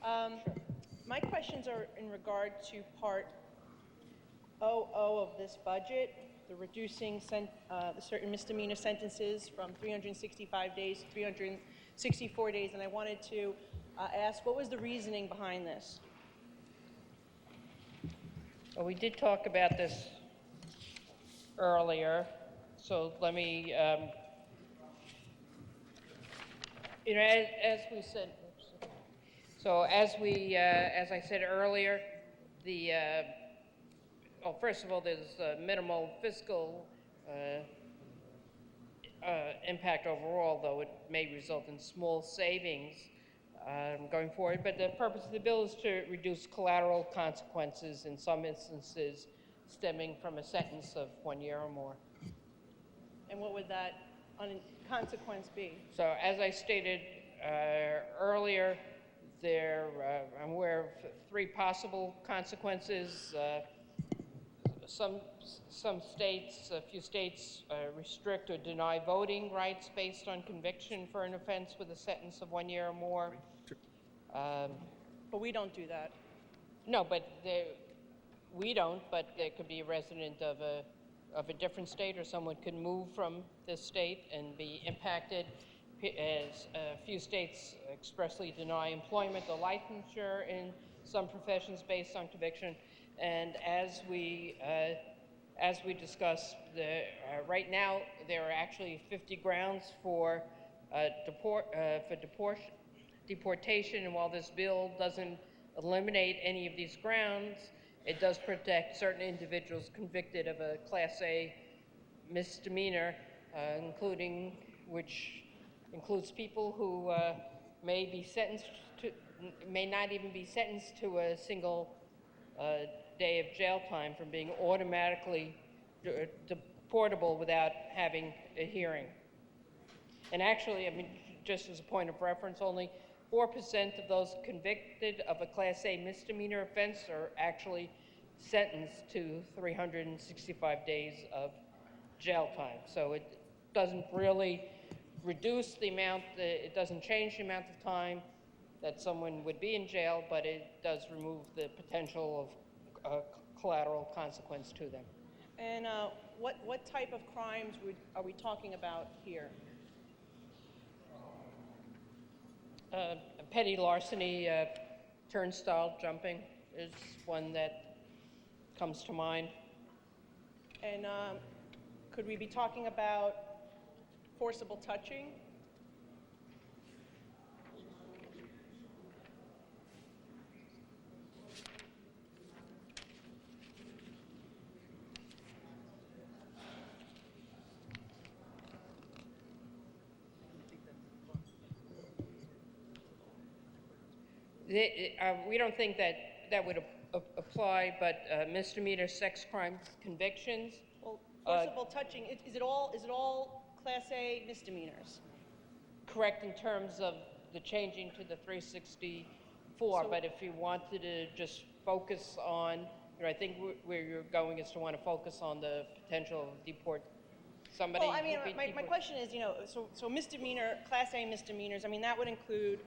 My questions are in regard to Part 00 of this budget, the reducing the certain misdemeanor sentences from 365 days to 364 days, and I wanted to ask, what was the reasoning behind this? Well, we did talk about this earlier, so let me, as we said, as I said earlier, well, first of all, there's minimal fiscal impact overall, though it may result in small savings going forward. But the purpose of the bill is to reduce collateral consequences in some instances stemming from a sentence of 1 year or more. And what would that consequence be? So as I stated earlier, I'm aware of 3 possible consequences. Some states, a few states, restrict or deny voting rights based on conviction for an offense with a sentence of 1 year or more. But we don't do that. No, but we don't. But there could be a resident of a different state, or someone could move from this state and be impacted. As a few states expressly deny employment or licensure in some professions based on conviction. And as we discussed, right now there are actually 50 grounds for deportation, and while this bill doesn't eliminate any of these grounds, it does protect certain individuals convicted of a Class A misdemeanor, which includes people who may not even be sentenced to a single day of jail time from being automatically deportable without having a hearing. And actually, I mean, just as a point of reference, only 4% of those convicted of a Class A misdemeanor offense are actually sentenced to 365 days of jail time. So it doesn't really reduce the amount, it doesn't change the amount of time that someone would be in jail, but it does remove the potential of collateral consequence to them. And what type of crimes are we talking about here? Petty larceny, turnstile jumping is one that comes to mind. And could we be talking about forcible touching? We don't think that would apply, but misdemeanor sex crime convictions. Well, forcible touching, is it all Class A misdemeanors? Correct in terms of the changing to the 364, but if you wanted to just focus on, I think where you're going is to want to focus on the potential of deport somebody. Well, I mean, my question is, so misdemeanor, Class A misdemeanors, I mean, that would include,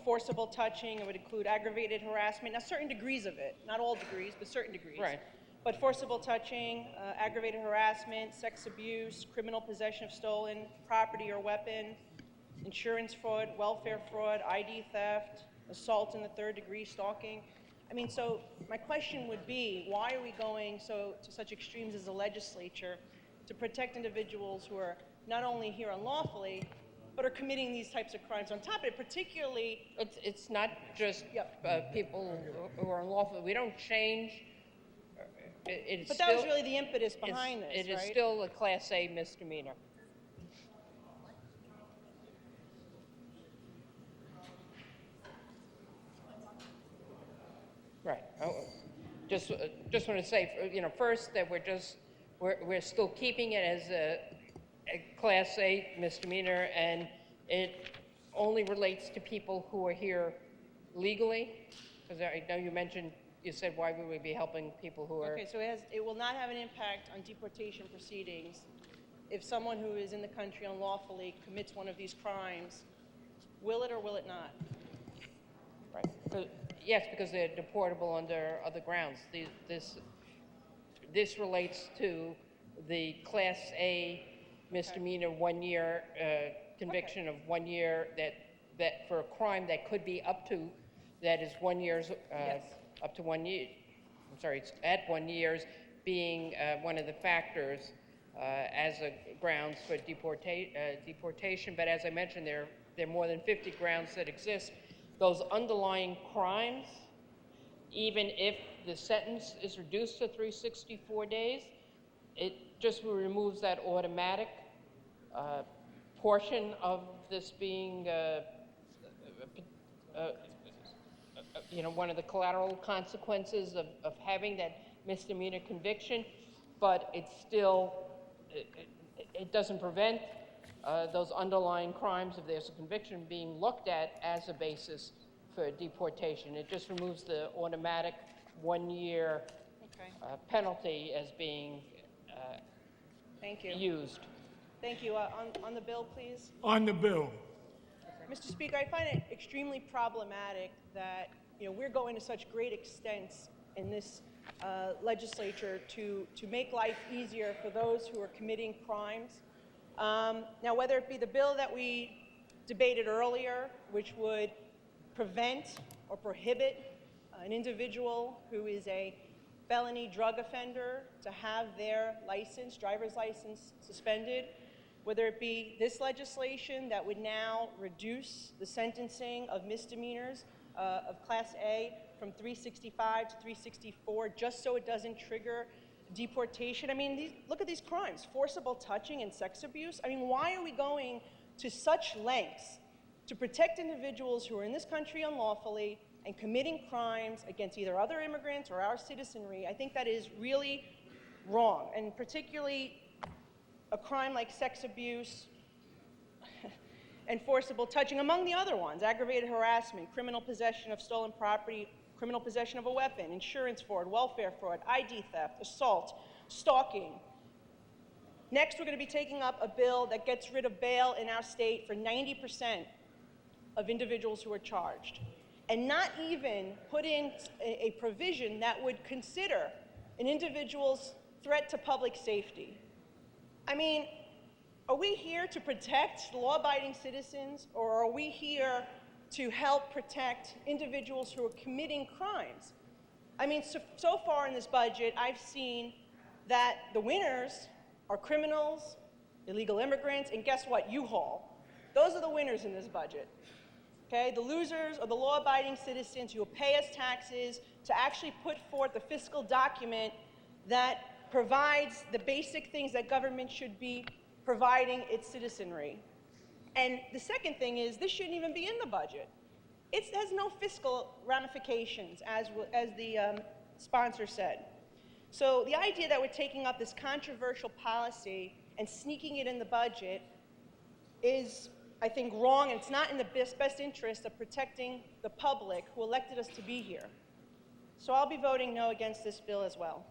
forcible touching, it would include aggravated harassment, now certain degrees of it, not all degrees, but certain degrees. Right. But forcible touching, aggravated harassment, sex abuse, criminal possession of stolen property or weapon, insurance fraud, welfare fraud, ID theft, assault in the 3rd degree, stalking. I mean, so my question would be, why are we going to such extremes as a legislature to protect individuals who are not only here unlawfully, but are committing these types of crimes on top of it, particularly... It's not just people who are unlawful. We don't change... But that was really the impetus behind this, It is still a Class A misdemeanor. Right. Just want to say, first that we're still keeping it as a Class A misdemeanor, and it only relates to people who are here legally. Because I know you said why would we be helping people who are... Okay, so it will not have an impact on deportation proceedings if someone who is in the country unlawfully commits one of these crimes. Will it or will it not? Right. Yes, because they're deportable under other grounds. This relates to the Class A misdemeanor 1 year conviction of 1 year that for a crime that could be up to, that is 1 year's, Yes. up to 1 year. I'm sorry, it's at 1 year's being one of the factors as a grounds for deportation. But as I mentioned, there are more than 50 grounds that exist. Those underlying crimes, even if the sentence is reduced to 364 days, it just removes that automatic portion of this being, one of the collateral consequences of having that misdemeanor conviction, but it still, it doesn't prevent those underlying crimes, if there's a conviction, being looked at as a basis for deportation. It just removes the automatic 1 year Okay. penalty as being Thank you. used. Thank you. On the bill, please. On the bill. Mr. Speaker, I find it extremely problematic that we're going to such great extents in this legislature to make life easier for those who are committing crimes. Now, whether it be the bill that we debated earlier, which would prevent or prohibit an individual who is a felony drug offender to have their license, driver's license, suspended, whether it be this legislation that would now reduce the sentencing of misdemeanors of Class A from 365 to 364 just so it doesn't trigger deportation. I mean, look at these crimes, forcible touching and sex abuse. I mean, why are we going to such lengths to protect individuals who are in this country unlawfully and committing crimes against either other immigrants or our citizenry? I think that is really wrong, and particularly a crime like sex abuse and forcible touching, among the other ones, aggravated harassment, criminal possession of stolen property, criminal possession of a weapon, insurance fraud, welfare fraud, ID theft, assault, stalking. Next, we're going to be taking up a bill that gets rid of bail in our state for 90% of individuals who are charged, and not even put in a provision that would consider an individual's threat to public safety. I mean, are we here to protect law-abiding citizens, or are we here to help protect individuals who are committing crimes? I mean, so far in this budget, I've seen that the winners are criminals, illegal immigrants, and guess what? U-Haul. Those are the winners in this budget. Okay? The losers are the law-abiding citizens who pay us taxes to actually put forth a fiscal document that provides the basic things that government should be providing its citizenry. And the second thing is, this shouldn't even be in the budget. It has no fiscal ramifications, as the sponsor said. So the idea that we're taking up this controversial policy and sneaking it in the budget is, I think, wrong, and it's not in the best interest of protecting the public who elected us to be here. So I'll be voting no against this bill as well.